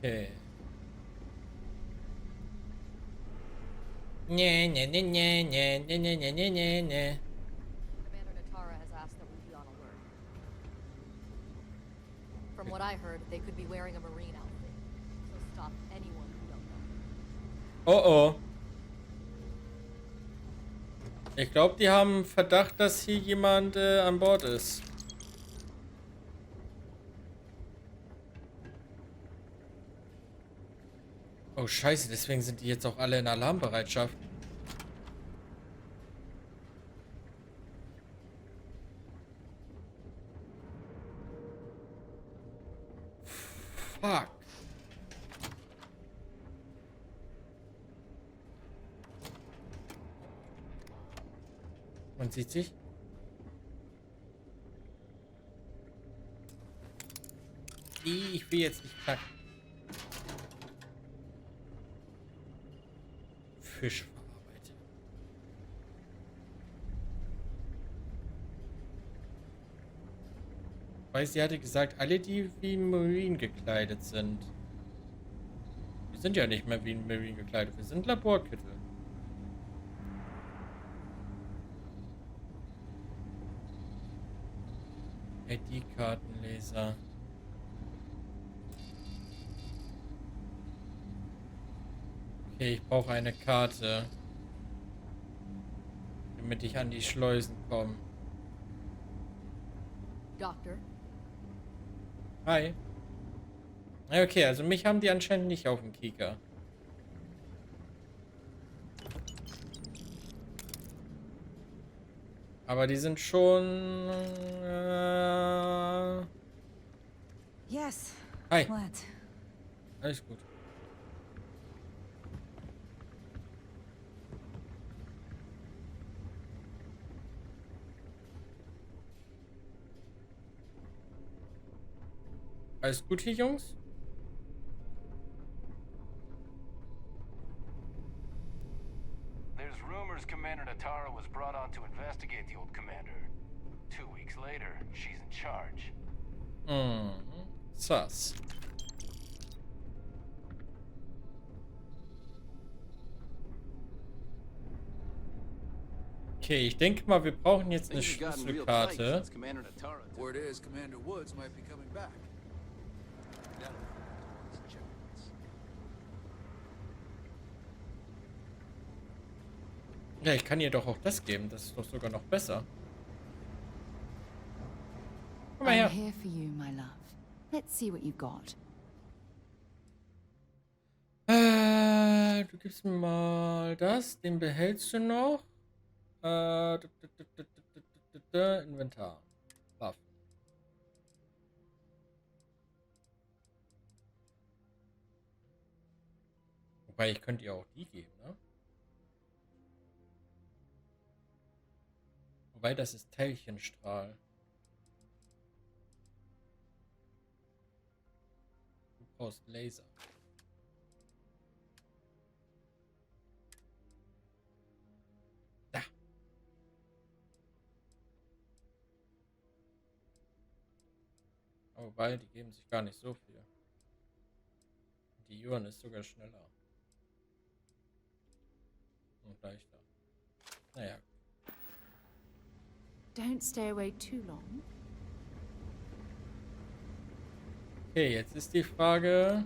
Okay. Nee, nee, nee, nee, nee, nee, nee, nee, nee, nee, nee. Commander Natara has asked that we be on alert. From what I heard, they could be wearing a marine outfit. So stop anyone who don't know. Oh oh. Ich glaube, die haben Verdacht, dass hier jemand an Bord ist. Oh Scheiße, deswegen sind die jetzt auch alle in Alarmbereitschaft. Fuck. Man sieht sich. Ich will jetzt nicht knacken. Fisch verarbeitet. Weil sie hatte gesagt, alle, die wie ein Marine gekleidet sind. Wir sind ja nicht mehr wie ein Marine gekleidet. Wir sind Laborkittel. ID-Kartenleser. Okay, ich brauche eine Karte, damit ich an die Schleusen komme. Doctor? Hi. Okay, also mich haben die anscheinend nicht auf dem Kieker. Aber die sind schon... Yes. Hi. What? Alles gut. Alles gut hier, Jungs? There's rumors Commander Natara was brought on to investigate the old commander. 2 weeks later, she's in charge. Sus. Okay, ich denke mal, wir brauchen jetzt eine Schlüsselkarte. Word is Commander Woods might be coming back. Ja, ich kann ihr doch auch das geben. Das ist doch sogar noch besser. Komm mal I'm her. here for you, my love. Let's see what you got. Du gibst mir mal das. Den behältst du noch. Inventar. Waffen. Wobei, ich könnte ihr auch die geben, ne? Wobei, das ist Teilchenstrahl. Du brauchst Laser. Da. Wobei, die geben sich gar nicht so viel. Die Jahren ist sogar schneller. Und leichter. Naja. Don't stay away too long. Okay, jetzt ist die Frage.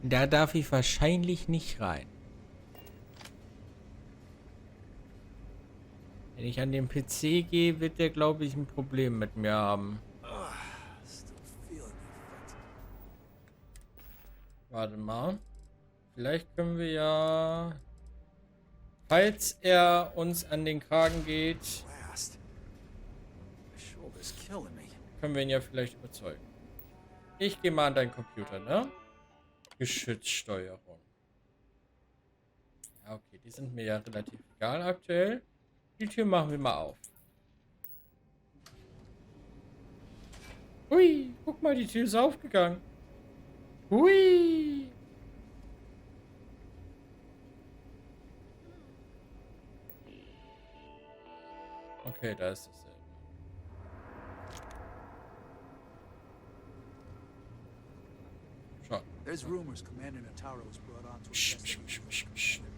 Da darf ich wahrscheinlich nicht rein. Wenn ich an den PC gehe, wird der, glaube ich, ein Problem mit mir haben. Warte mal. Vielleicht können wir ja, falls er uns an den Kragen geht, können wir ihn ja vielleicht überzeugen. Ich gehe mal an deinen Computer, ne? Geschützsteuerung. Ja, okay, die sind mir ja relativ egal aktuell. Die Tür machen wir mal auf. Hui, guck mal, die Tür ist aufgegangen. Hui. Okay. Okay, da ist dasselbe. Schau. There's rumors Commander Natara was brought on to Psch, investigate psch, the psch, old psch. commander.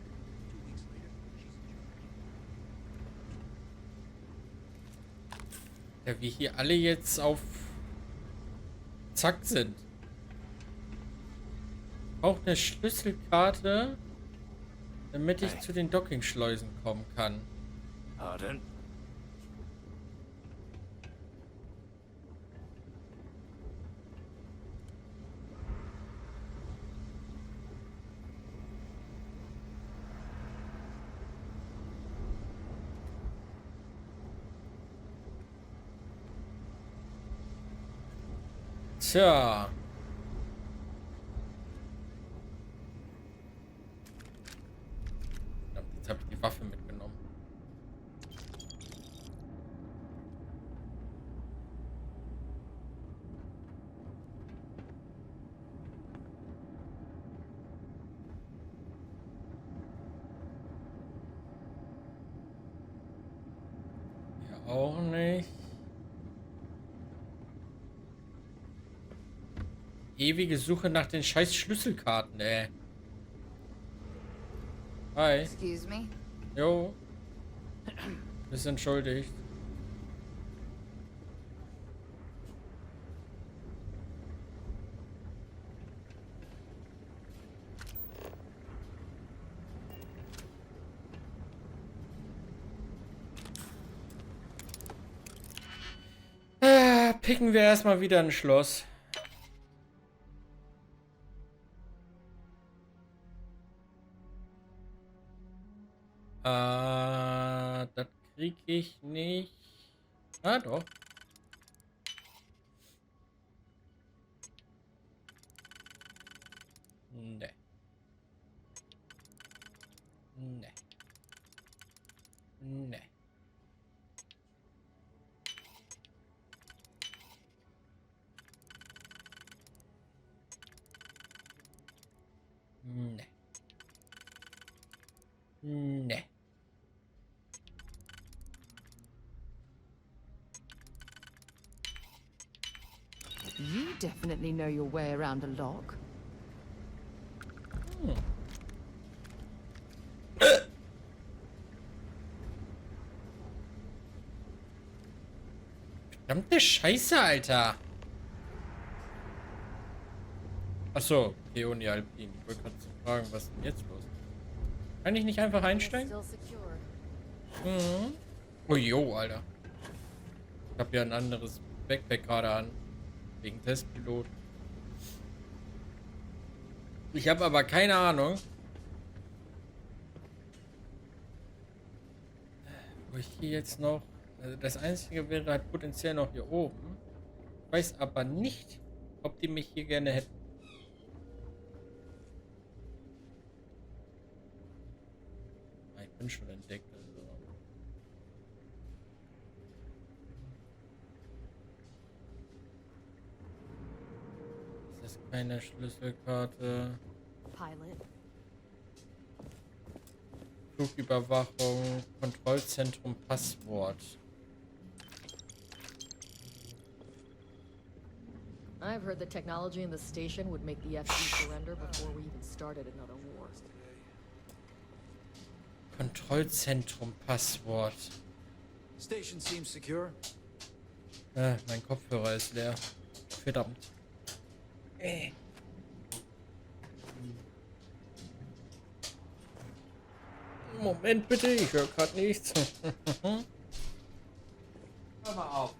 2 weeks later, she's in charge. Ja, wie hier alle jetzt auf Zack sind. Auch eine Schlüsselkarte, damit ich zu den Dockingschleusen kommen kann. Pardon? Tja. Verdammt, jetzt habe ich die Waffe mitgenommen. Hier auch nicht. Ewige Suche nach den scheiß Schlüsselkarten, ey. Hi. Excuse me? Jo. Bist entschuldigt. Picken wir erstmal wieder ein Schloss. Das krieg ich nicht. Ah, doch. Ne. Ne. Ne. Ne. Ne. You definitely know your way around a lock. Hm. Verdammte Scheiße, Alter. Achso, Peony Alpin. Ich wollte gerade fragen, was ist denn jetzt los? Kann ich nicht einfach einsteigen? Still secure. Mhm. Oh jo, Alter. Ich habe ja ein anderes Backpack gerade an. Wegen Testpilot. Ich habe aber keine Ahnung, wo ich hier jetzt noch... Also das Einzige wäre halt potenziell noch hier oben. Ich weiß aber nicht, ob die mich hier gerne hätten. Ah, ich bin schon entdeckt. Also. Das ist keine Schlüsselkarte. Pilot. Flugüberwachung, Kontrollzentrum, Passwort. I've heard the technology in the station would make the FD surrender before we even started another war. Kontrollzentrum, Passwort. Station seems secure. Mein Kopfhörer ist leer. Verdammt. Moment bitte, ich höre gerade nichts. Hör mal auf.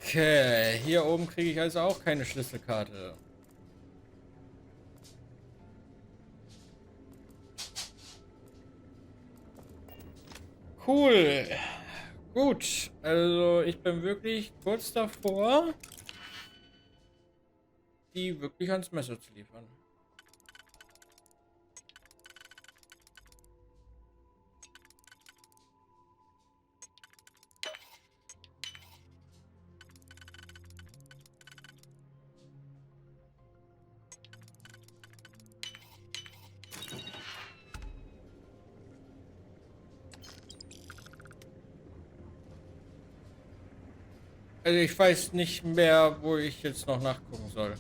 Okay, hier oben kriege ich also auch keine Schlüsselkarte. Cool. Gut, also ich bin wirklich kurz davor, die wirklich ans Messer zu liefern. Also ich weiß nicht mehr, wo ich jetzt noch nachgucken soll.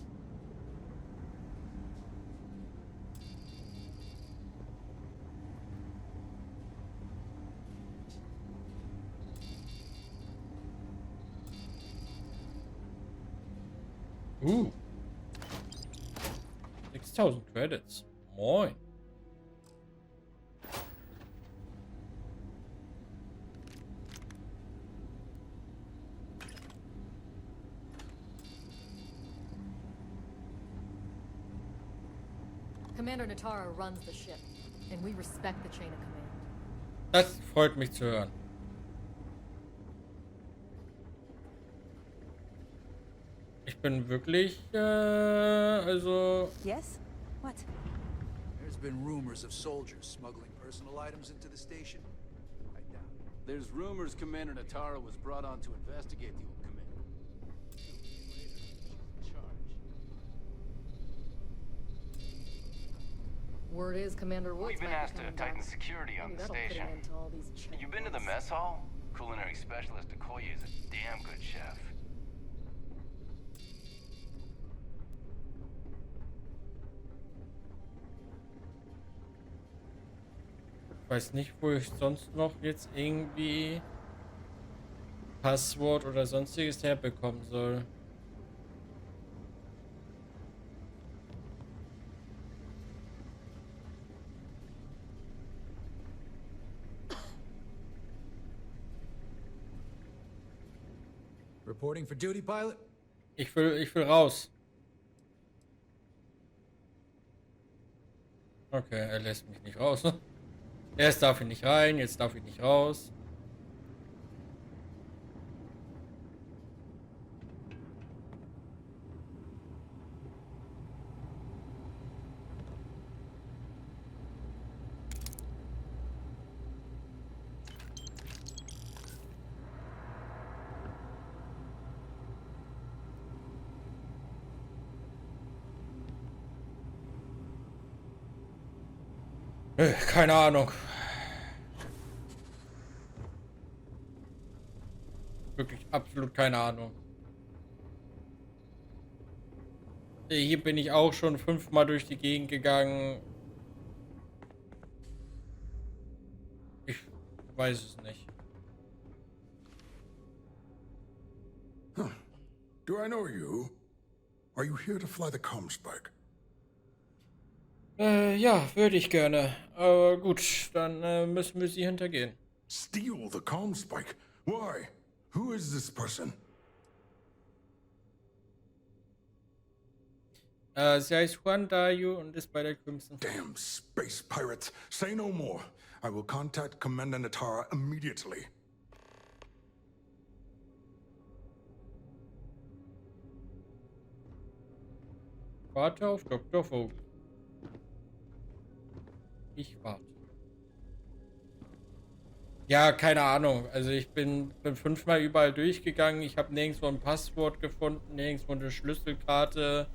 Uh. 6000 Credits. Moin. Commander Natara runs the ship, and we respect the chain of command. Das freut mich zu hören. Ich bin wirklich, also... Yes? What? There's been rumors of soldiers smuggling personal items into the station. I doubt it. There's rumors Commander Natara was brought on to investigate the old commander. 2 weeks later, she's in charge. Word is Commander Woods We've been might be asked to coming tighten back. security on Maybe the that'll put station. an end to all these You been to the mess hall? Culinary specialist Okoye is a damn good chef. Ich weiß nicht, wo ich sonst noch jetzt irgendwie Passwort oder sonstiges herbekommen soll. Reporting for duty, pilot? Ich will raus. Okay, er lässt mich nicht raus. Erst darf ich nicht rein, jetzt darf ich nicht raus. Keine Ahnung. Wirklich absolut keine Ahnung. Hier bin ich auch schon 5-mal durch die Gegend gegangen. Ich weiß es nicht. Huh. Do I know you? Are you here to fly the Comspike? Ja, würde ich gerne. Aber gut, dann müssen wir sie hintergehen. Steal the Comspike? Why? Who is this person? Sie heißt Juan Dayu und ist bei der Crimson. Damn space pirates. Say no more. I will contact Commander Natara immediately. Warte auf Dr. Vogel. Ich warte. Ja, keine Ahnung. Also ich bin 5-mal überall durchgegangen. Ich habe nirgendwo ein Passwort gefunden, nirgendwo eine Schlüsselkarte.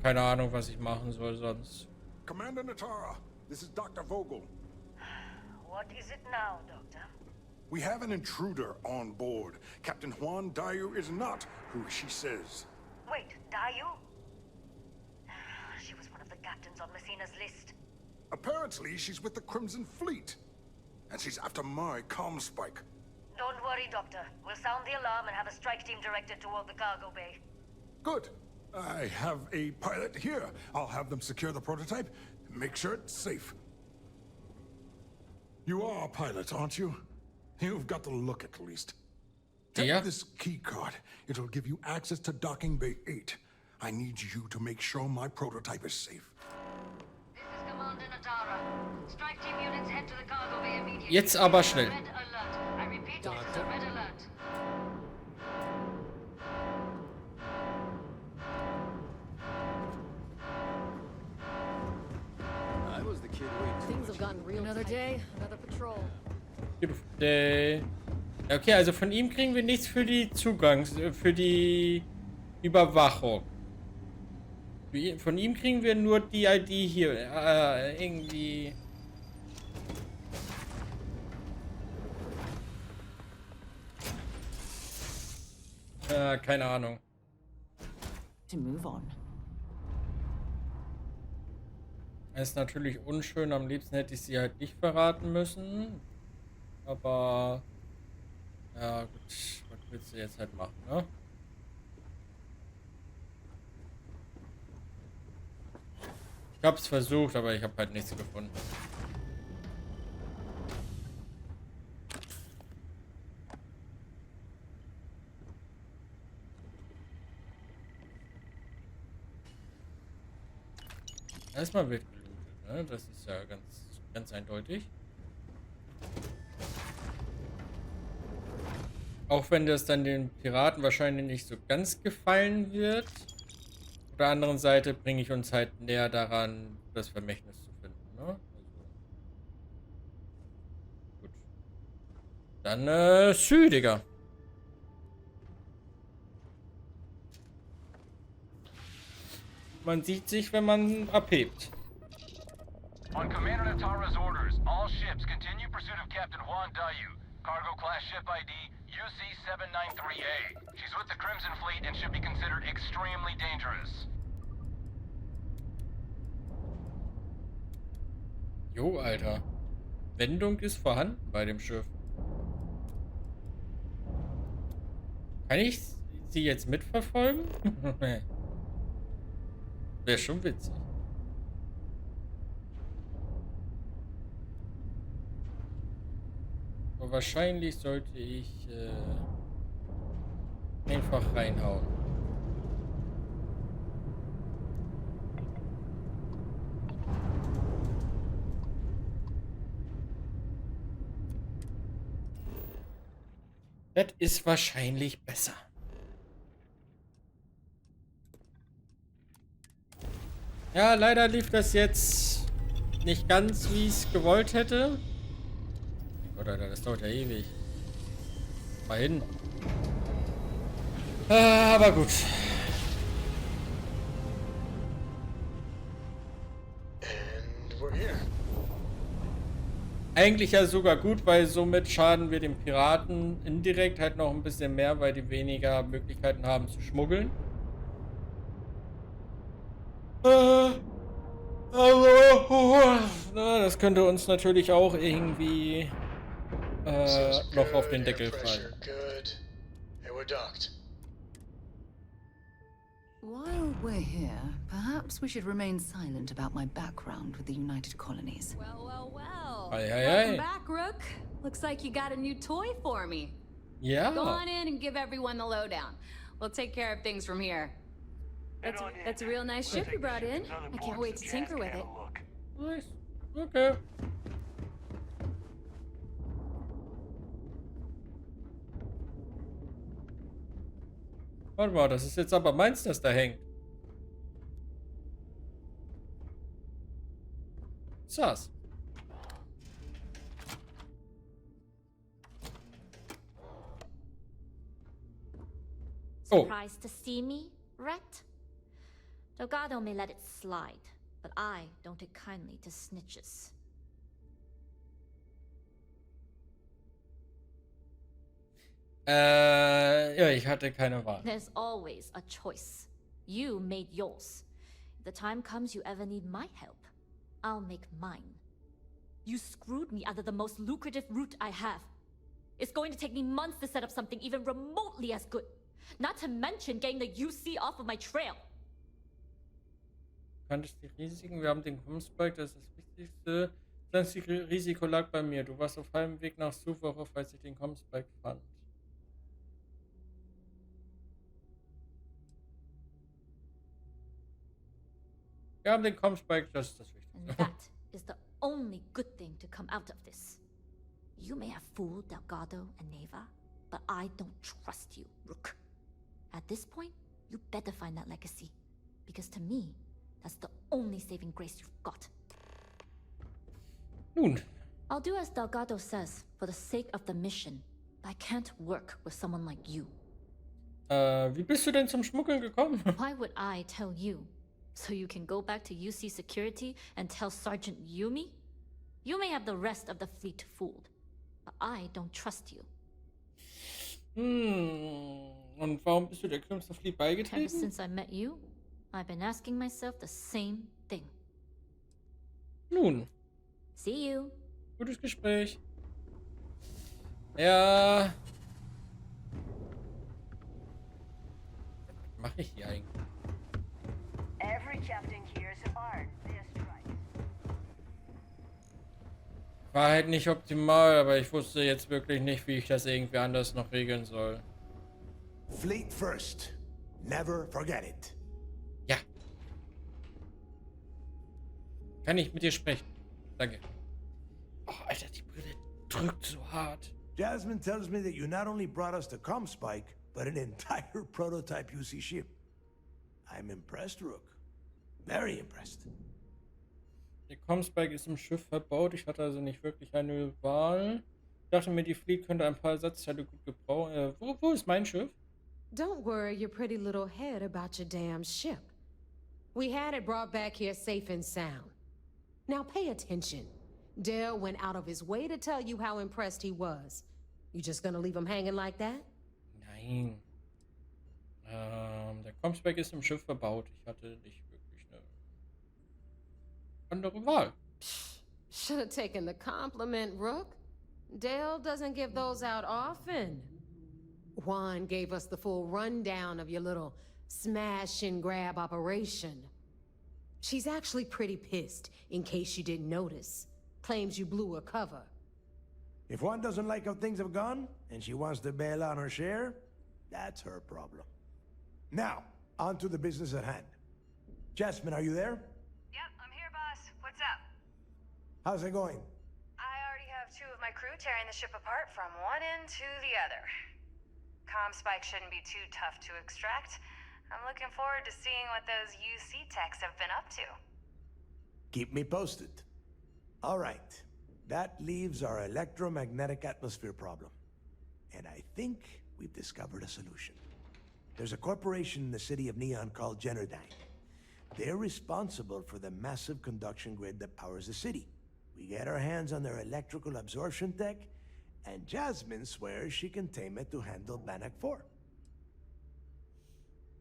Keine Ahnung, was ich machen soll sonst. Commander Natara, this is Dr. Vogel. What is it now, Doctor? We have an intruder on board. Captain Juan Dayu is not who she says. Wait, Dayu? She was one of the captains on Messina's list. Apparently, she's with the Crimson Fleet. And she's after my Comspike. Don't worry, Doctor. We'll sound the alarm and have a strike team directed toward the cargo bay. Good. I have a pilot here. I'll have them secure the prototype and make sure it's safe. You are a pilot, aren't you? You've got the look at least. Take Yeah. this key card. It'll give you access to docking bay 8. I need you to make sure my prototype is safe. This is Commander Natara. Strike team units head to the cargo bay immediately. Jetzt aber schnell. Red alert. I repeat, this is a red alert. I was the kid waiting. Things have gotten real. Another day, another patrol. Beautiful day. Okay, also von ihm kriegen wir nichts für die für die Überwachung. Von ihm kriegen wir nur die ID hier. Irgendwie. keine Ahnung. To move on. Es ist natürlich unschön, am liebsten hätte ich sie halt nicht verraten müssen. Aber ja gut, was willst du jetzt halt machen, ne? Ich hab's versucht, aber ich habe halt nichts gefunden. Erstmal wird gelootet, ne? Das ist ja ganz eindeutig. Auch wenn das dann den Piraten wahrscheinlich nicht so ganz gefallen wird. Auf der anderen Seite bringe ich uns halt näher daran, das Vermächtnis zu finden, ne? Also, gut. Dann, Digga. Man sieht sich, wenn man abhebt. On Commander Natara's orders, all ships continue pursuit of Captain Juan Dayu. Cargo class ship ID UC-793A. She's with the Crimson Fleet and should be considered extremely dangerous. Jo, Alter. Wendung ist vorhanden bei dem Schiff. Kann ich sie jetzt mitverfolgen? Wäre schon witzig. Aber wahrscheinlich sollte ich einfach reinhauen. Das ist wahrscheinlich besser. Ja, leider lief das jetzt nicht ganz, wie ich es gewollt hätte. Oder das dauert ja ewig. Mal hin. Aber gut. And we're here. Eigentlich ja sogar gut, weil somit schaden wir den Piraten indirekt halt noch ein bisschen mehr, weil die weniger Möglichkeiten haben zu schmuggeln. Aber das könnte uns natürlich auch irgendwie noch auf den Deckel fallen. Good. Hey, we're docked. While we're here, perhaps we should remain silent about my background with the United Colonies. Well, well, well. Aye, aye, Welcome aye. back, Rook. Looks like you got a new toy for me. Ja. Go on in and give everyone the lowdown. We'll take care of things from here. That's a real nice ship you brought in. I can't wait to tinker with it. Nice. Okay. Warte mal, das ist jetzt aber meins, das da hängt. Was ist das? Oh. Surprised to see me, Rhett? Delgado may let it slide, but I don't take kindly to snitches. Ja, ich hatte keine Wahl. There's always a choice. You made yours. If the time comes you ever need my help, I'll make mine. You screwed me out of the most lucrative route I have. It's going to take me months to set up something even remotely as good. Not to mention getting the UC off of my trail. Kanntest die Risiken? Wir haben den Comspike, das ist das Wichtigste. Das Risiko lag bei mir. Du warst auf halbem Weg nach Suvorov, als ich den Comspike fand. Wir haben den Comspike, das ist das And Wichtigste. that is the only good thing to come out of this. You may have fooled Delgado and Neva, but I don't trust you, Rook. At this point, you better find that legacy. Because to me, that's the only saving grace you've got. Nun, I'll do as Delgado says, for the sake of the mission. But I can't work with someone like you. wie bist du denn zum Schmuggeln gekommen? Why would I tell you? So you can go back to UC security and tell Sergeant Yumi? You may have the rest of the fleet fooled, but I don't trust you. Und warum bist du der Knüpferflieh Ever beigetreten? since I met you, I've been asking myself the same thing. Nun, See you. gutes Gespräch. Ja. Was mache ich hier eigentlich? Every captain here is hard. This right. War halt nicht optimal, aber ich wusste jetzt wirklich nicht, wie ich das irgendwie anders noch regeln soll. Fleet first. Never forget it. Ja. Kann ich mit dir sprechen? Danke. Oh, Alter, die Brille drückt so hart. Jasmine tells me that you not only brought us the Comspike, but an entire prototype UC ship. I'm impressed, Rook. Very impressed. Der Comspike ist im Schiff verbaut. Ich hatte also nicht wirklich eine Wahl. Ich dachte mir, die Fleet könnte ein paar Ersatzteile gut gebrauchen. Wo ist mein Schiff? Don't worry your pretty little head about your damn ship. We had it brought back here safe and sound. Now pay attention. Dale went out of his way to tell you how impressed he was. You just gonna leave him hanging like that? Nein. Der Comspike ist im Schiff verbaut. Ich hatte nicht wirklich eine andere Wahl. Should have taken the compliment, Rook. Dale doesn't give those out often. Juan gave us the full rundown of your little smash and grab operation. She's actually pretty pissed, in case you didn't notice. Claims you blew her cover. If one doesn't like how things have gone, and she wants to bail on her share, that's her problem. Now, on to the business at hand. Jasmine, are you there? Yep, I'm here, boss. What's up? How's it going? I already have two of my crew tearing the ship apart from one end to the other. Comspike shouldn't be too tough to extract. I'm looking forward to seeing what those UC techs have been up to. Keep me posted. All right. That leaves our electromagnetic atmosphere problem. And I think we've discovered a solution. There's a corporation in the city of Neon called Generdyne. They're responsible for the massive conduction grid that powers the city. We get our hands on their electrical absorption tech, and Jasmine swears she can tame it to handle Bannock 4.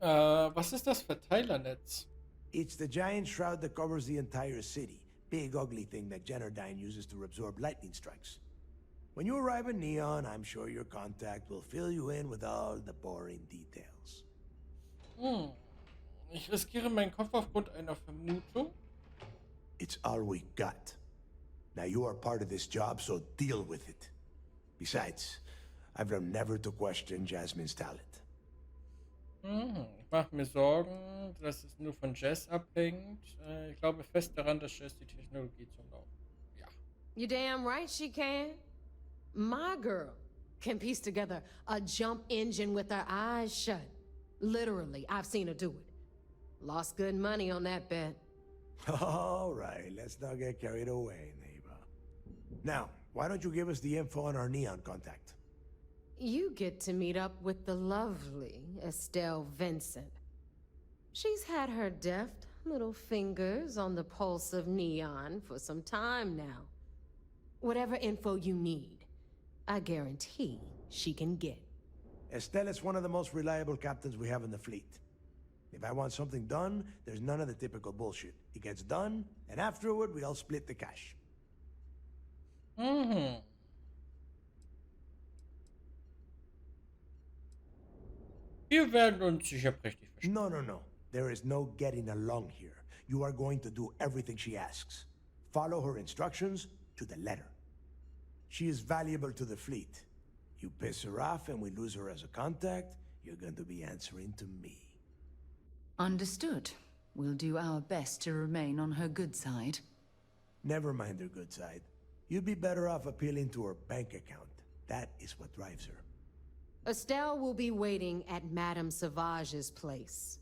Was ist das Verteilernetz? It's the giant shroud that covers the entire city. Big ugly thing that Generdyne uses to absorb lightning strikes. When you arrive in Neon, I'm sure your contact will fill you in with all the boring details. Ich riskiere meinen Kopf aufgrund einer Vermutung. It's all we got. Now you are part of this job, so deal with it. Besides, I've learned never to question Jasmine's talent. Ich mache mir Sorgen, dass es nur von Jess abhängt. Ich glaube fest daran, dass Jess die Technologie zum Laufen. Ja. You damn right she can. My girl can piece together a jump engine with her eyes shut. Literally, I've seen her do it. Lost good money on that bet. All right, let's not get carried away, neighbor. Now, why don't you give us the info on our Neon contact? You get to meet up with the lovely Estelle Vincent. She's had her deft little fingers on the pulse of Neon for some time now. Whatever info you need, I guarantee she can get. Estelle is one of the most reliable captains we have in the fleet. If I want something done, there's none of the typical bullshit. It gets done, and afterward, we all split the cash. Wir werden uns sicher prächtig verstehen. No. There is no getting along here. You are going to do everything she asks. Follow her instructions to the letter. She is valuable to the fleet. You piss her off and we lose her as a contact, you're going to be answering to me. Understood. We'll do our best to remain on her good side. Never mind her good side. You'd be better off appealing to her bank account. That is what drives her. Estelle will be waiting at Madame Sauvage's place.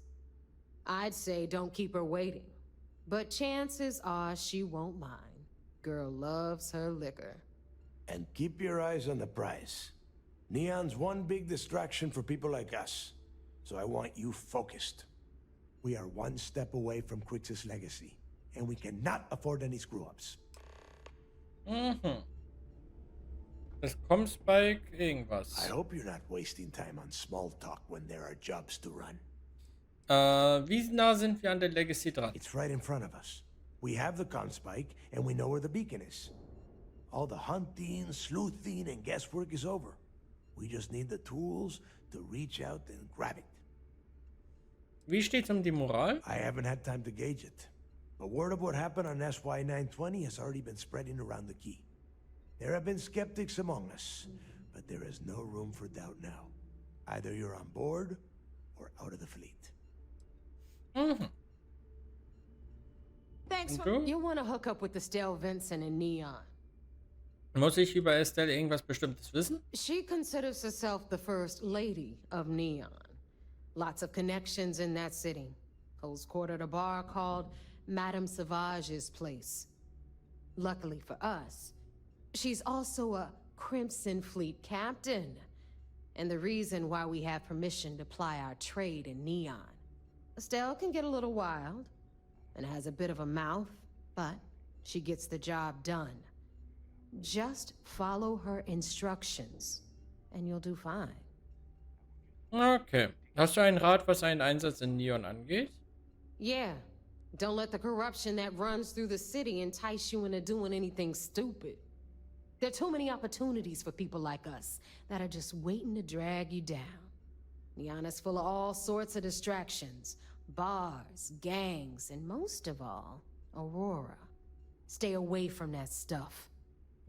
I'd say don't keep her waiting, but chances are she won't mind. Girl loves her liquor. And keep your eyes on the prize. Neon's one big distraction for people like us, so I want you focused. We are one step away from Quix's legacy, and we cannot afford any screw-ups. Das Comspike I irgendwas. hope you're not wasting time on small talk when there are jobs to run. Wie nah sind wir an der Legacy dran? It's right in front of us. We have the Conspike, and we know where the beacon is. All the hunting, sleuthing, and guesswork is over. We just need the tools to reach out and grab it. Wie steht's um die Moral? I haven't had time to gauge it, but word of what happened on SY 920 has already been spreading around the key. There have been skeptics among us, but there is no room for doubt now. Either you're on board or out of the fleet. Thanks Und for... du? You want to hook up with Estelle, Vincent, and Neon. Muss ich über Erstellen irgendwas Bestimmtes wissen? She considers herself the first lady of Neon. Lots of connections in that city. Holds court at a bar called Madame Savage's Place. Luckily for us, she's also a Crimson Fleet captain. And the reason why we have permission to ply our trade in Neon. Estelle can get a little wild and has a bit of a mouth, but she gets the job done. Just follow her instructions and you'll do fine. Okay. Hast du einen Rat, was einen Einsatz in Neon angeht? Yeah. Don't let the corruption that runs through the city entice you into doing anything stupid. There are too many opportunities for people like us that are just waiting to drag you down. Neon is full of all sorts of distractions. Bars, gangs, and most of all, Aurora. Stay away from that stuff.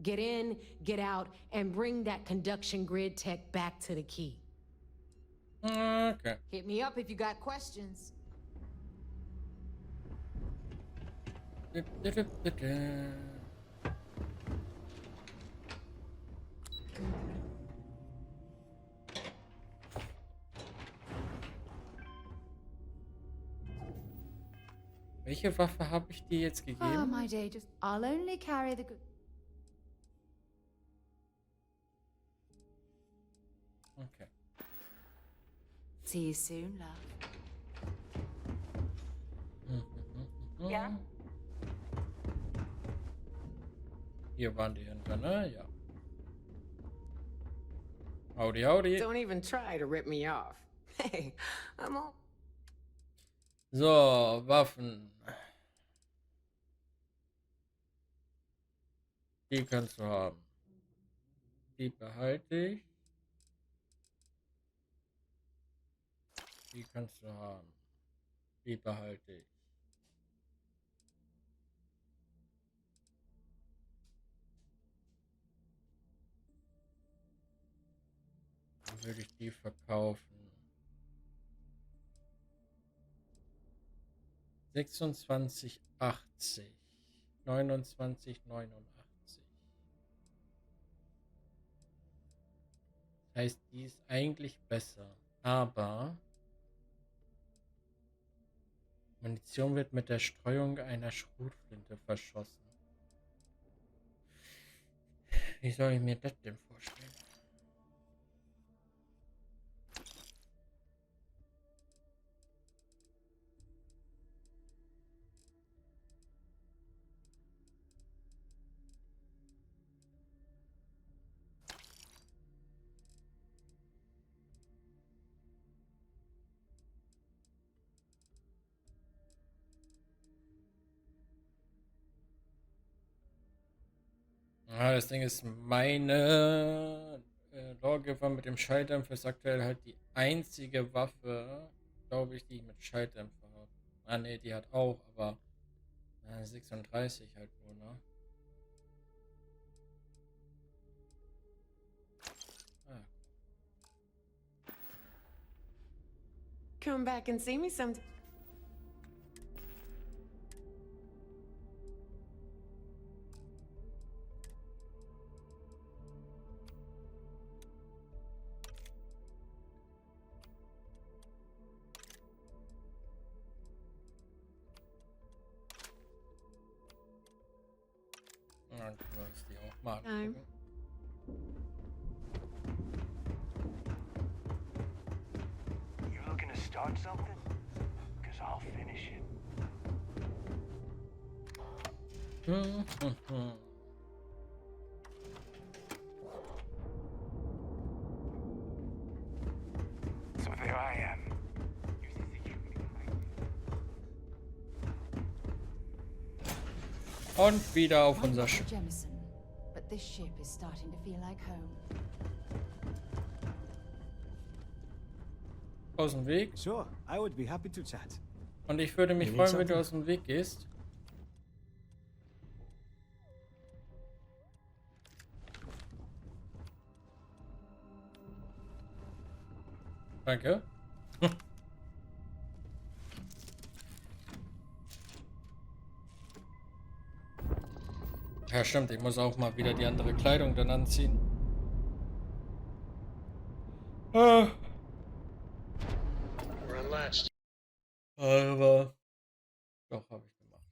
Get in, get out, and bring that conduction grid tech back to the key. Okay. Hit me up if you got questions. Welche Waffe habe ich dir jetzt Oh, gegeben? my day, just... I'll only carry the good... Okay. See you soon, love. Ja? Hier waren die hinter, ne? Ja. Howdy, howdy. Don't even try to rip me off. Hey, I'm all... So, Waffen. Die kannst du haben. Die behalte ich. Die kannst du haben. Die behalte ich. Dann würde ich die verkaufen. 26,80. 29,89. Das heißt, die ist eigentlich besser. Aber Munition wird mit der Streuung einer Schrotflinte verschossen. Wie soll ich mir das denn vorstellen? Ja, das Ding ist, meine Lawgiver mit dem Schalldämpfer ist aktuell halt die einzige Waffe, glaube ich, die ich mit Schalldämpfer habe. Ah ne, die hat auch, aber 36 halt nur, ne? Ah. Come back and see me some... Dann können wir uns die auch mal Nein. angucken. You looking to start something? Because I'll finish it. I am. Und wieder auf unser Schiff. Jemison, but this ship is starting to feel like home. Aus dem Weg. Sure, I would be happy to chat. Und ich würde mich You freuen, need wenn du something? aus dem Weg gehst. Danke. Ja, stimmt. Ich muss auch mal wieder die andere Kleidung dann anziehen. Ah. We're unlatched. Aber doch, habe ich gemacht.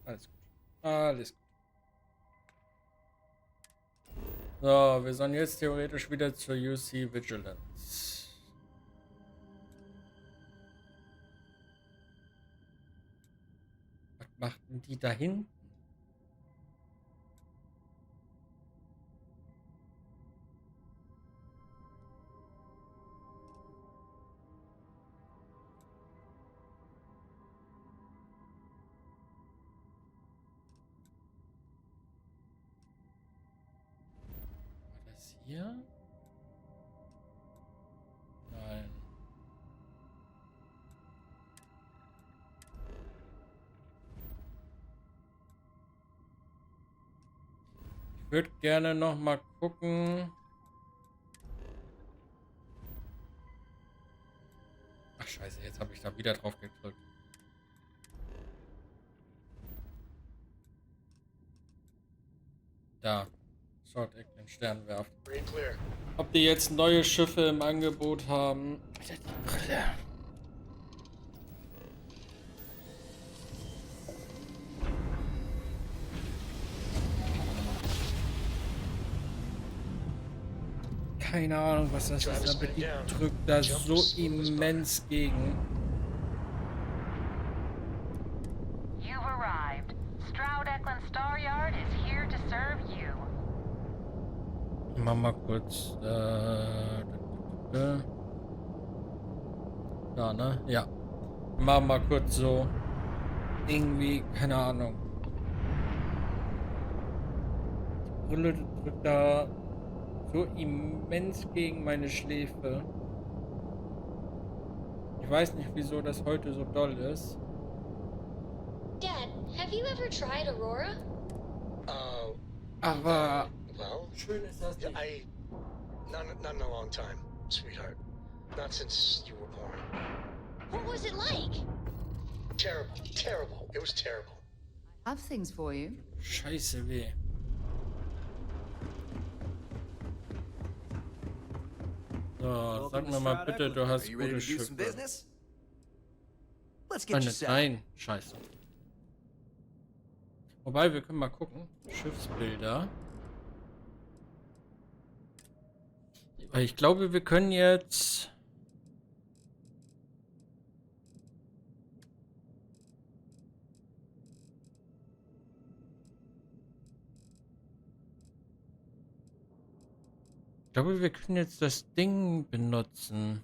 Alles gut. Alles gut. So, wir sollen jetzt theoretisch wieder zur UC Vigilance. Was macht denn die da hinten? War das hier? Nein. Ich würde gerne noch mal gucken. Ach scheiße, jetzt habe ich da wieder drauf gedrückt. Da. Schaut echt den Sternenwerft. Ob die jetzt neue Schiffe im Angebot haben. Alter, die Brille. Keine Ahnung, was das ist, aber die drückt da so immens gegen. You've arrived. Stroud-Eklund Star Yard is here to serve you. Mach mal kurz. Da, ne? Ja. Mach mal kurz so. Irgendwie, keine Ahnung. Die Brille drückt da so immens gegen meine Schläfe. Ich weiß nicht, wieso das heute so doll ist. Dad, have you ever tried Aurora? Aber Well, schön ist das nicht. not in a long time, sweetheart. Not since you were born. What was it like? Terrible, terrible. It was terrible. I have things for you. Scheiße weh. So, sag mir mal bitte, du hast gute Schiffe. Nein, scheiße. Wobei, wir können mal gucken. Schiffsbilder. Weil ich glaube, wir können jetzt... Ich glaube, wir können jetzt das Ding benutzen.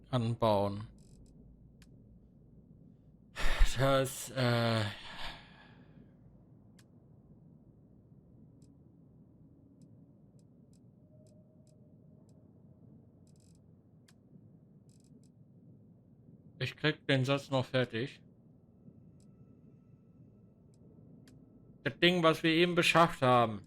Anbauen. Das, ich krieg den Satz noch fertig. Das Ding, was wir eben beschafft haben.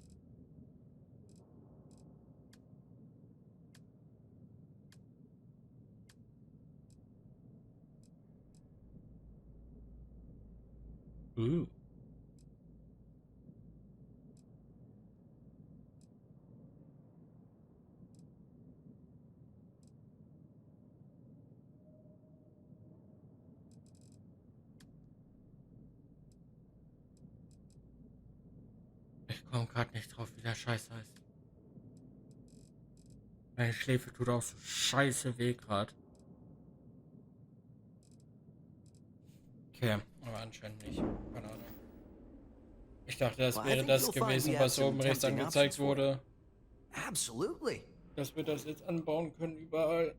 Ich komme gerade nicht drauf, wie der Scheiß heißt. Meine Schläfe tut auch so scheiße weh gerade. Okay, aber anscheinend nicht. Keine Ahnung. Ich dachte, das Well, I wäre think das you'll find gewesen, we have was some oben rechts tempting angezeigt options for you. wurde. Absolutely. Dass wir das jetzt anbauen können überall.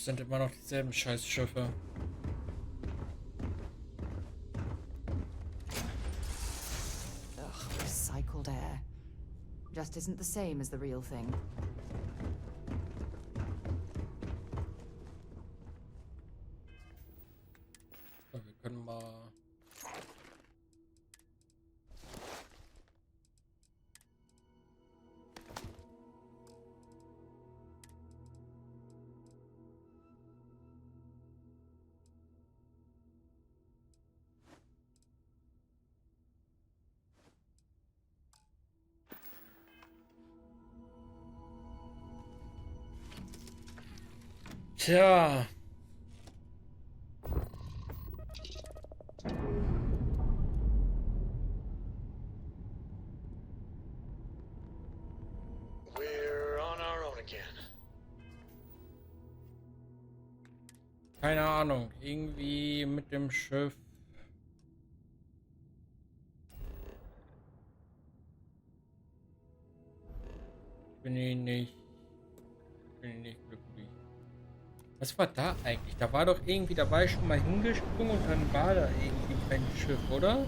Sind immer noch dieselben Scheißschiffe. Ugh, recycled air. Just isn't the same as the real thing. So, wir können mal... Tja. We're on our own again. Keine Ahnung. Irgendwie mit dem Schiff. Bin ich nicht glücklich. Was war da eigentlich? Da war doch irgendwie, da war ich schon mal hingesprungen und dann war da irgendwie kein Schiff, oder?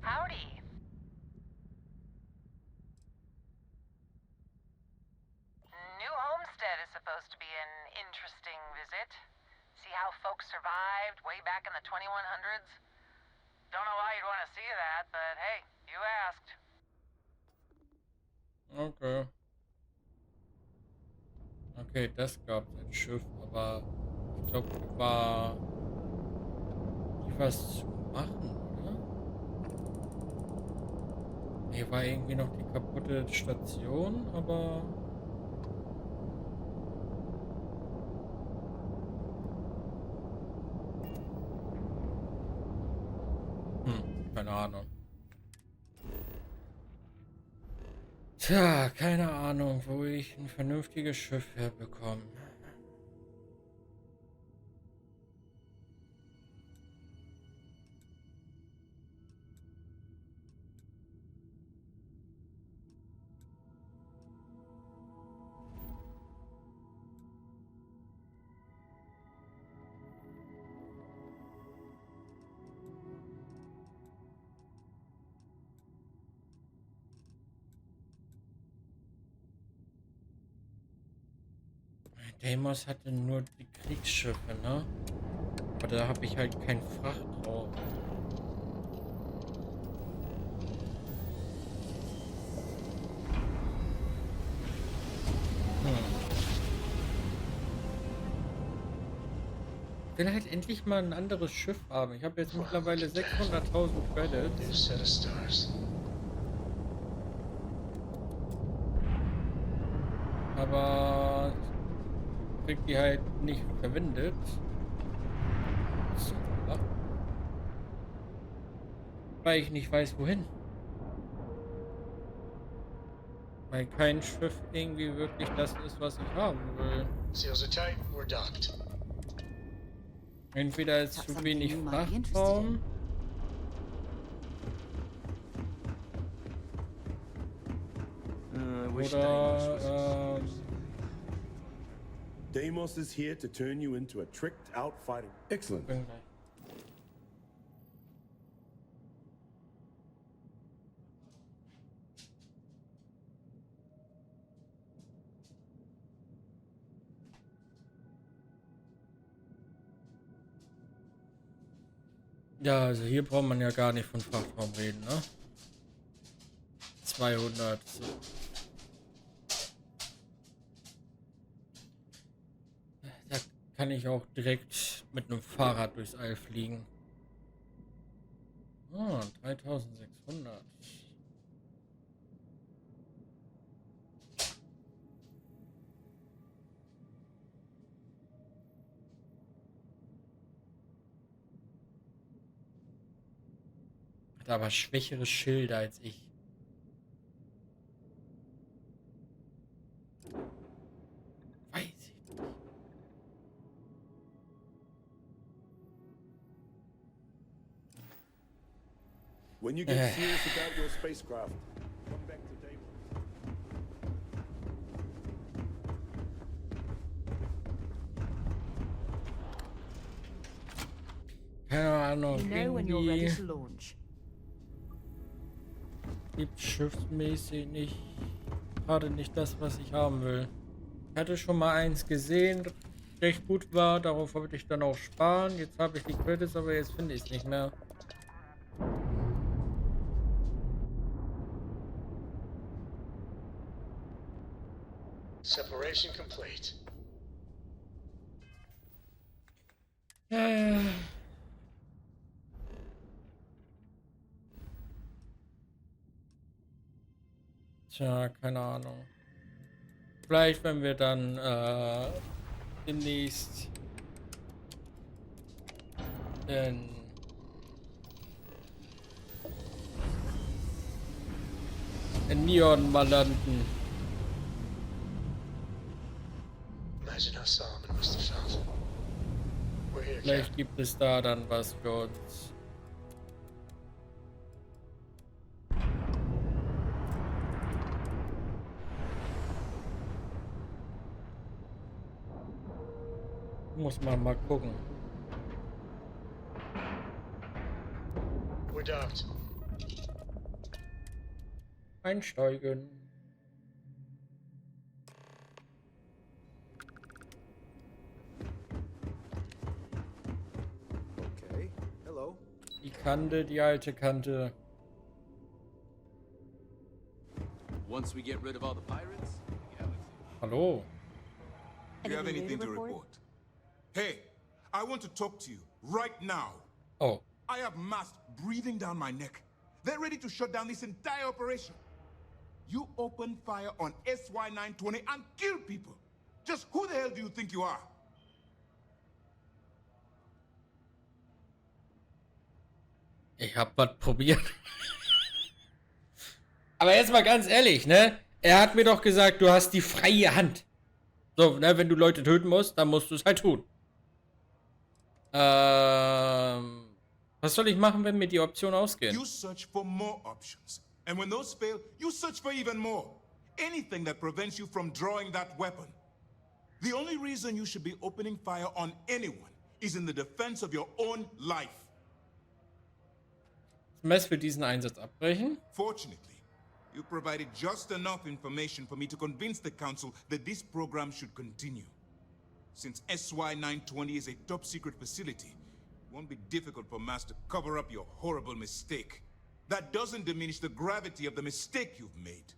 Howdy. New homestead is supposed to be an interesting visit. See how folks survived way back in the 2100s? Don't know why you'd want to see that, but hey, you asked. Okay. Okay, das gab ein Schiff, aber ich glaube, war nicht was zu machen, oder? Hier war irgendwie noch die kaputte Station, aber... Keine Ahnung. Tja, keine Ahnung, wo ich ein vernünftiges Schiff herbekomme. Deimos hatte nur die Kriegsschiffe, ne? Aber da habe ich halt kein Frachtraum. Ich will halt endlich mal ein anderes Schiff haben. Ich habe jetzt mittlerweile 600.000 Credits. Aber krieg die halt nicht verwendet. So, weil ich nicht weiß, wohin. Weil kein Schiff irgendwie wirklich das ist, was ich haben will. Seals are tight, we're docked. Entweder ist zu wenig Frachtraum. Oder Deimos is here to turn you into a tricked out fighting. Excellent. Ja, also hier braucht man ja gar nicht von Frachtraum reden, ne? 200. So. Da kann ich auch direkt mit einem Fahrrad durchs All fliegen. Ah, 3600. Hat aber schwächere Schilder als ich. Weiß ich nicht. When you get serious about your spacecraft, come back to day one. Keine Ahnung. You know when you're ready to launch. Gibt schiffsmäßig nicht. Gerade nicht das, was ich haben will. Ich hatte schon mal eins gesehen, recht gut war. Darauf wollte ich dann auch sparen. Jetzt habe ich die Credits, aber jetzt finde ich es nicht mehr. Separation complete. Tja, keine Ahnung. Vielleicht, wenn wir dann demnächst in Neon mal landen. Imagine how Solomon must have felt. We're here, Vielleicht Captain. gibt es da dann was für uns. Muss man mal gucken. We're docked. Einsteigen. Okay. Hello. Die Kante, die alte Kante. Once we get rid of all the pirates, Hallo. Do you have anything to report? Hey, I want to talk to you right now. Oh. I have masks breathing down my neck. They're ready to shut down this entire operation. You opened fire on SY-920 and killed people. Just who the hell do you think you are? Ich hab was probiert. Aber jetzt mal ganz ehrlich, ne? Er hat mir doch gesagt, du hast die freie Hand. So, ne, wenn du Leute töten musst, dann musst du es halt tun. Was soll ich machen, wenn mir die Optionen ausgehen? You search for more options. And when those fail, you search for even more. Anything that prevents you from drawing that weapon. The only reason you should be opening fire on anyone is in the defense of your own life. Das Mess für diesen Einsatz abbrechen. Fortunately, you provided just enough information for me to convince the Council that this program should continue. Since SY-920 is a top-secret facility, it won't be difficult for Mass to cover up your horrible mistake. That doesn't diminish the gravity of the mistake you've made.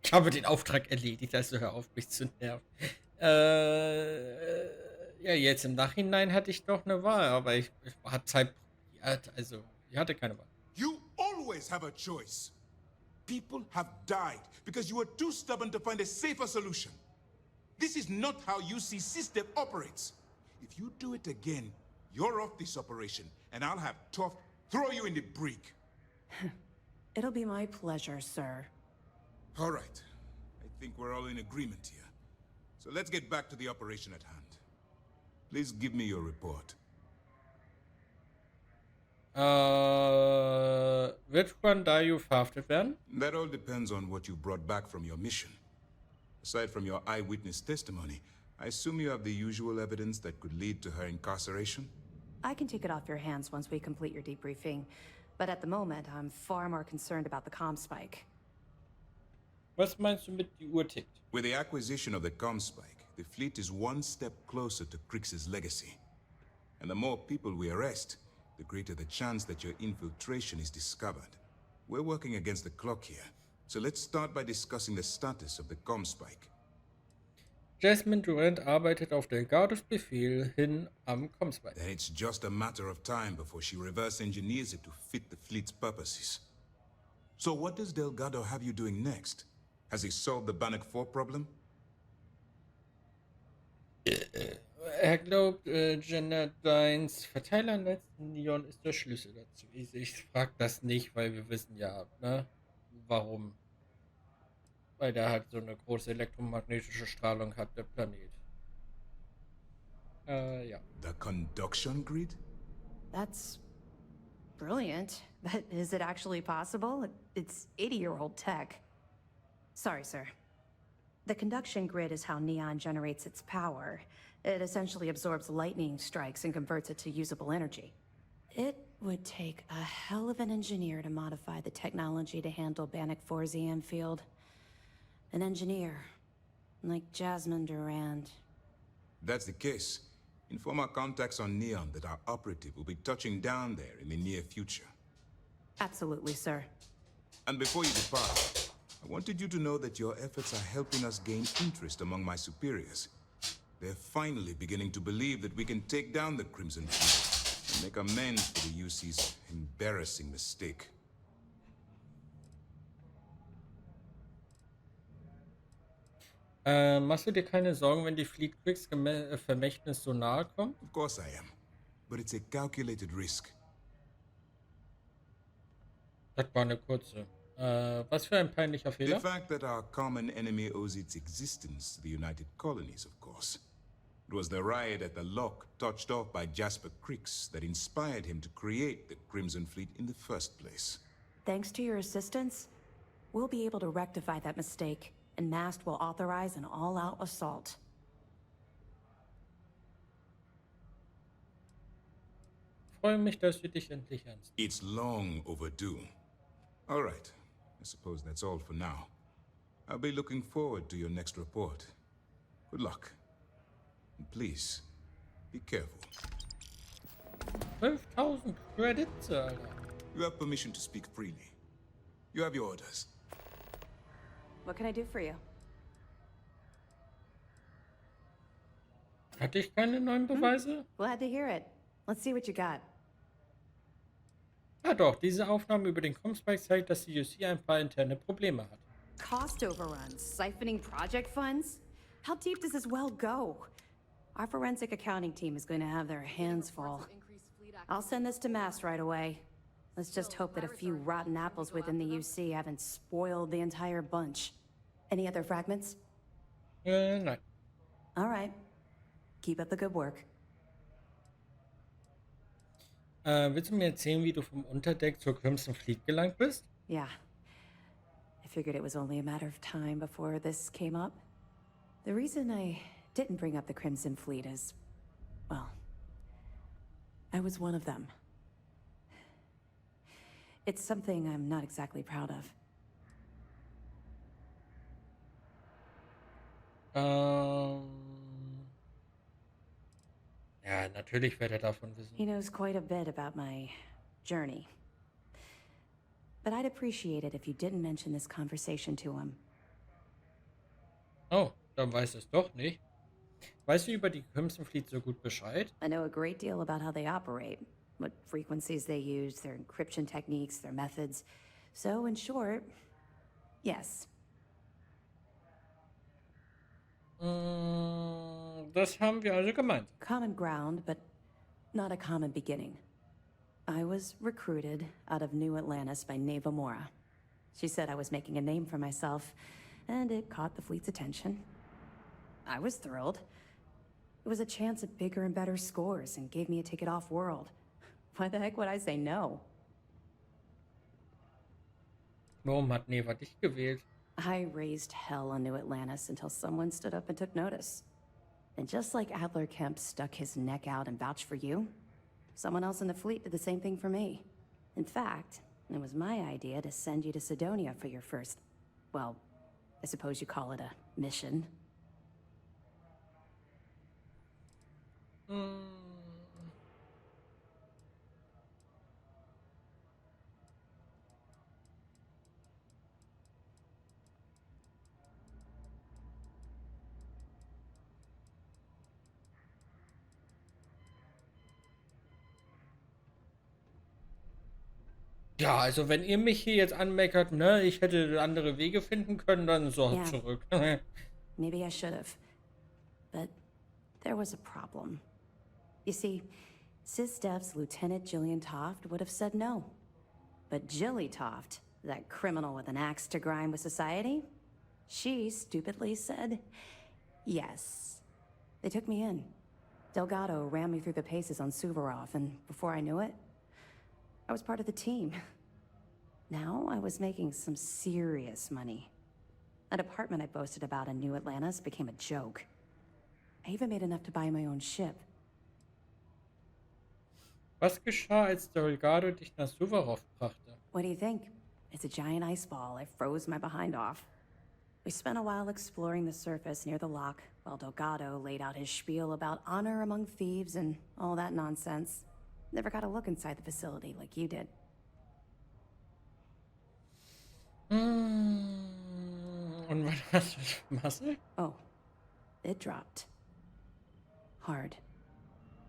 Ich habe den Auftrag erledigt, also hör auf, mich zu nerven. Ja, jetzt im Nachhinein hatte ich doch eine Wahl, aber ich hatte halt, also, ich hatte keine Wahl. You always have a choice. People have died because you were too stubborn to find a safer solution. This is not how UC system operates. If you do it again, you're off this operation, and I'll have Tough throw you in the brig. It'll be my pleasure, sir. All right. I think we're all in agreement here. So let's get back to the operation at hand. Please give me your report. Wird Juan Dayu verhaftet werden? That all depends on what you brought back from your mission. Aside from your eyewitness testimony, I assume you have the usual evidence that could lead to her incarceration? I can take it off your hands once we complete your debriefing, but at the moment, I'm far more concerned about the comm spike. Was meinst du mit die Uhr tickt? With the acquisition of the comm spike, the fleet is one step closer to Krix's legacy. And the more people we arrest, the greater the chance that your infiltration is discovered. We're working against the clock here, so let's start by discussing the status of the Comspike. Jasmine Durant arbeitet auf Delgados Befehl hin am Comspike. Then it's just a matter of time before she reverse engineers it to fit the fleet's purposes. So what does Delgado have you doing next? Has he solved the Bannock 4 problem? Glaubt, Generdines Verteilernetz Neon ist der Schlüssel dazu. Ich frag das nicht, weil wir wissen ja, ne, warum. Weil der halt so eine große elektromagnetische Strahlung hat, der Planet. Ja. The conduction grid? That's brilliant, but is it actually possible? It's 80-year-old tech. Sorry, sir. The conduction grid is how Neon generates its power. It essentially absorbs lightning strikes and converts it to usable energy. It would take a hell of an engineer to modify the technology to handle Bannock 4's EM field. An engineer, like Jasmine Durand. That's the case. Inform our contacts on Neon that our operative will be touching down there in the near future. Absolutely, sir. And before you depart, I wanted you to know that your efforts are helping us gain interest among my superiors. They're finally beginning to believe that we can take down the Crimson Fleet and make amends for the UC's embarrassing mistake. Machst du dir keine Sorgen, wenn die Fleet Quicks Vermächtnis so nahe kommt? Of course I am, but it's a calculated risk. Das war eine kurze. Was für ein peinlicher Fehler? The fact that our common enemy owes its existence to the United Colonies, of course. It was the riot at the Lock, touched off by Jasper Cricks, that inspired him to create the Crimson Fleet in the first place. Thanks to your assistance, we'll be able to rectify that mistake, and Mast will authorize an all-out assault. Freue mich, dass du dich endlich ernst. It's long overdue. All right, I suppose that's all for now. I'll be looking forward to your next report. Good luck. And please, be careful. 12,000 Credits, Alter. You have permission to speak freely. You have your orders. What can I do for you? Hatte ich keine neuen Beweise? Glad to hear it. Let's see what you got. Ah doch, diese Aufnahme über den Comspike zeigt, dass die UC ein paar interne Probleme hat. Cost overruns, siphoning project funds? How deep does this well go? Our forensic accounting team is going to have their hands full. I'll send this to Mast right away. Let's just hope that a few rotten apples within the UC haven't spoiled the entire bunch. Any other fragments? Nein. All right. Keep up the good work. Willst du mir erzählen, wie du vom Unterdeck zur Crimson Fleet gelangt bist? Yeah. I figured it was only a matter of time before this came up. The reason I didn't bring up the Crimson Fleet is, well, I was one of them. It's something I'm not exactly proud of. Ja, natürlich wird er davon wissen. He knows quite a bit about my journey. But I'd appreciate it if you didn't mention this conversation to him. Oh, dann weiß es doch nicht. Weißt du über die Crimson Fleet so gut Bescheid? I know a great deal about how they operate, what frequencies they use, their encryption techniques, their methods. So, in short, yes. Das haben wir also gemeint. Common ground, but not a common beginning. I was recruited out of New Atlantis by Neva Mora. She said I was making a name for myself, and it caught the fleet's attention. I was thrilled. It was a chance at bigger and better scores and gave me a ticket off-world. Why the heck would I say no? Warum hat Neva dich gewählt? I raised hell on New Atlantis until someone stood up and took notice. And just like Adler Kemp stuck his neck out and vouched for you, someone else in the fleet did the same thing for me. In fact, it was my idea to send you to Sidonia for your first, well, I suppose you call it a mission. Ja, also wenn ihr mich hier jetzt anmeckert, ne, ich hätte andere Wege finden können, dann so Yeah. zurück. Maybe I should have. But there was a problem. You see, SysDev's Lieutenant Jillian Toft would have said no. But Jilly Toft, that criminal with an axe to grind with society, she stupidly said yes. They took me in. Delgado ran me through the paces on Suvorov, and before I knew it, I was part of the team. Now I was making some serious money. An apartment I boasted about in New Atlantis became a joke. I even made enough to buy my own ship. Was geschah, als Delgado dich nach Suvorov brachte? What do you think? It's a giant ice ball. I froze my behind off. We spent a while exploring the surface near the lock, while Delgado laid out his spiel about honor among thieves and all that nonsense. Never got a look inside the facility like you did. Und was hast du Masse? Oh, it dropped. Hard.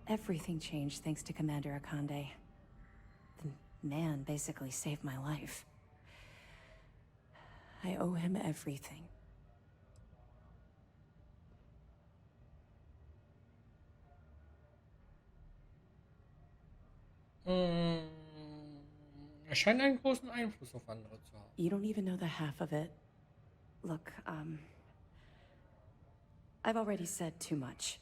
Everything changed thanks to Commander Akande. The man basically saved my life. I owe him everything. Er scheint einen großen Einfluss auf andere zu haben. You don't even know the half of it. Look, I've already said too much.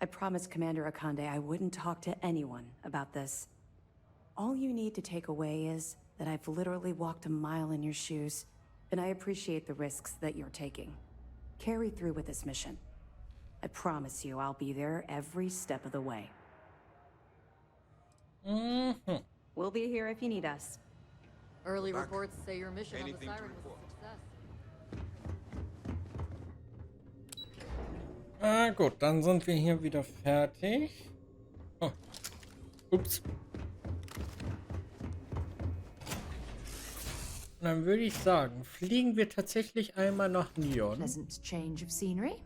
I promised Commander Akande I wouldn't talk to anyone about this. All you need to take away is that I've literally walked a mile in your shoes, and I appreciate the risks that you're taking. Carry through with this mission. I promise you I'll be there every step of the way. We'll be here if you need us. Early reports say your mission on the Siren was a success. Gut, dann sind wir hier wieder fertig. Oh. Ups. Und dann würde ich sagen, fliegen wir tatsächlich einmal nach Neon. Pleasant change of scenery.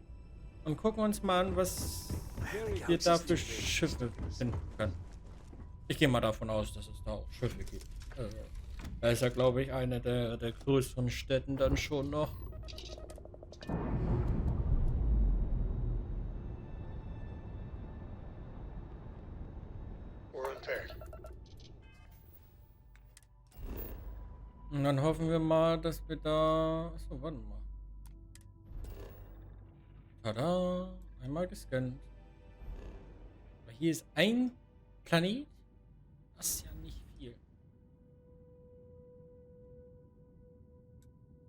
Und gucken uns mal an, was wir da für Schiffe finden können. Ich gehe mal davon aus, dass es da auch Schiffe gibt. Da ist ja, glaube ich, eine der größeren Städten dann schon noch. Und dann hoffen wir mal, dass wir da... Achso, warte mal. Tada! Einmal gescannt. Aber hier ist ein Planet. Das ist ja nicht viel.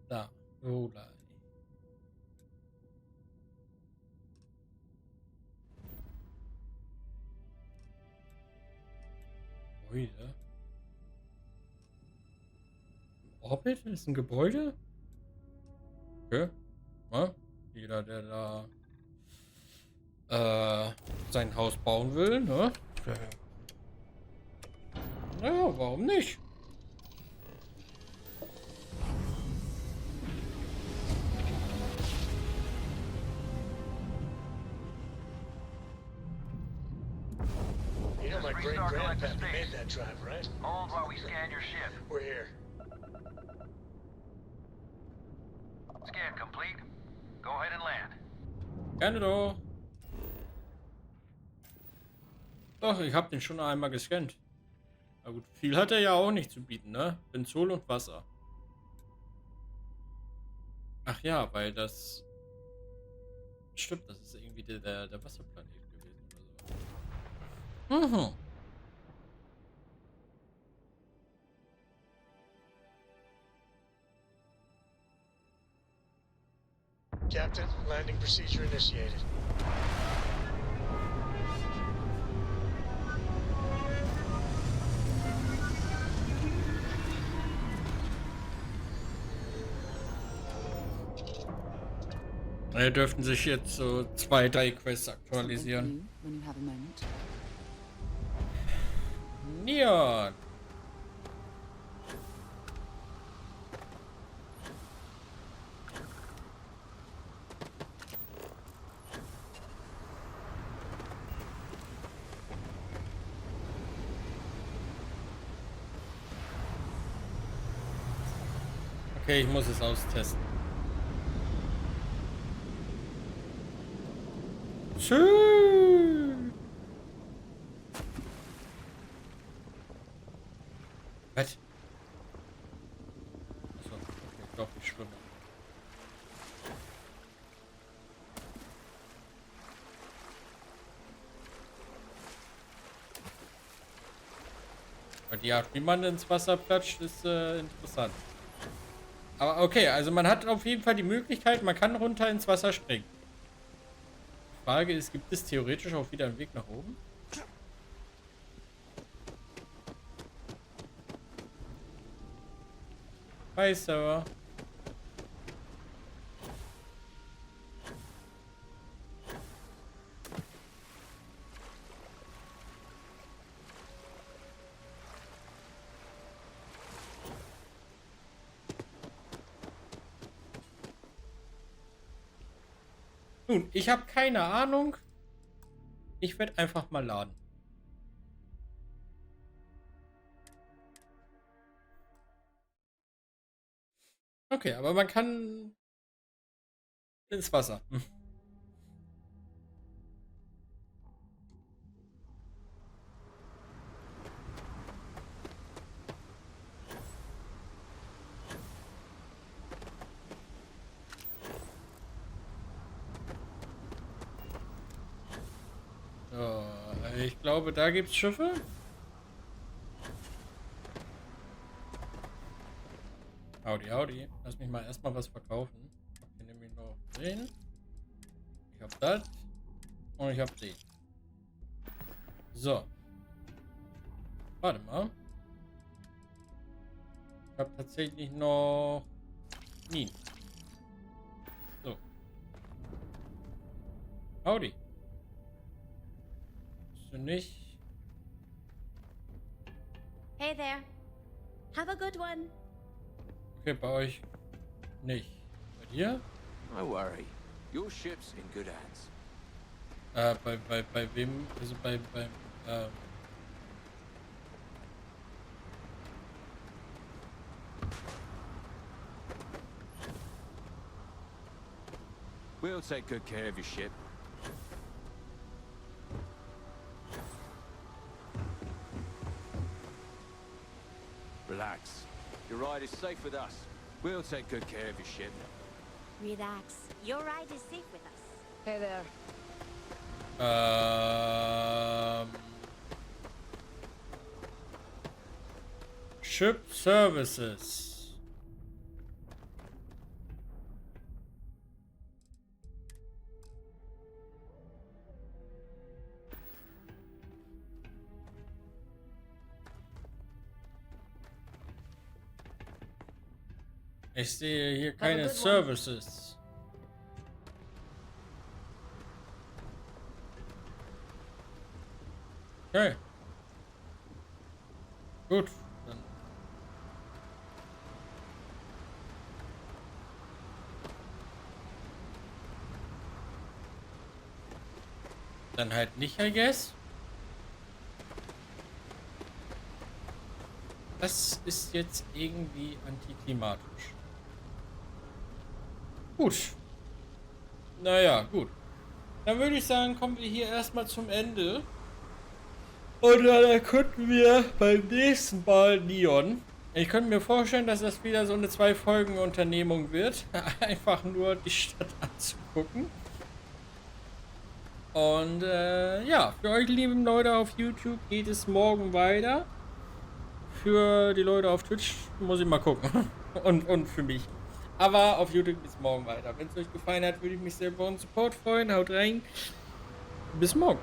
Da. Rolei. Gebäude. Orbit ist ein Gebäude? Okay. Ja. Jeder, der da sein Haus bauen will, ne? Naja, warum nicht? You know my great-grandpappy made that drive, right? Hold while we scan your ship. We're here. Scan complete. Go ahead and land. Gerne doch. Doch, ich habe den schon einmal gescannt. Na gut, viel hat er ja auch nicht zu bieten, ne? Benzol und Wasser. Ach ja, weil das... Stimmt, das ist irgendwie der Wasserplanet gewesen oder so. Mhm. Captain, landing procedure initiated. Da dürften sich jetzt so 2, 3 Quests aktualisieren. Neon. Okay, ich muss es austesten. Schön. Was? Achso, okay, doch, ich schwimme. Die Art, wie man ins Wasser platscht, ist interessant. Aber okay, also man hat auf jeden Fall die Möglichkeit, man kann runter ins Wasser springen. Die Frage ist, gibt es theoretisch auch wieder einen Weg nach oben? Weiß aber. Nun, ich habe keine Ahnung. Ich werde einfach mal laden. Okay, aber man kann ins Wasser. So, ich glaube, da gibt's Schiffe. Howdy, howdy. Lass mich mal erstmal was verkaufen. Ich hab hier nämlich noch den. Ich hab das. Und ich hab den. So. Warte mal. Ich hab tatsächlich noch Minen. So. Howdy. Bist du nicht? Hey there. Have a good one. Okay, bei euch nicht. Bei dir? Don't worry. Your ship's in good hands. Bei wem? Also beim We'll take good care of your ship. Relax. Your ride is safe with us. We'll take good care of your ship. Relax. Your ride is safe with us. Hey there. Ship Services. Ich sehe hier keine Services. Okay. Gut. Dann halt nicht, I guess. Das ist jetzt irgendwie antiklimatisch. Gut. Naja, gut. Dann würde ich sagen, kommen wir hier erstmal zum Ende. Und dann erkunden wir beim nächsten Mal Neon. Ich könnte mir vorstellen, dass das wieder so eine 2-Folgen-Unternehmung wird. Einfach nur die Stadt anzugucken. Und ja, für euch lieben Leute auf YouTube geht es morgen weiter. Für die Leute auf Twitch muss ich mal gucken. und für mich. Aber auf YouTube geht es morgen weiter. Wenn es euch gefallen hat, würde ich mich sehr über euren Support freuen. Haut rein. Bis morgen.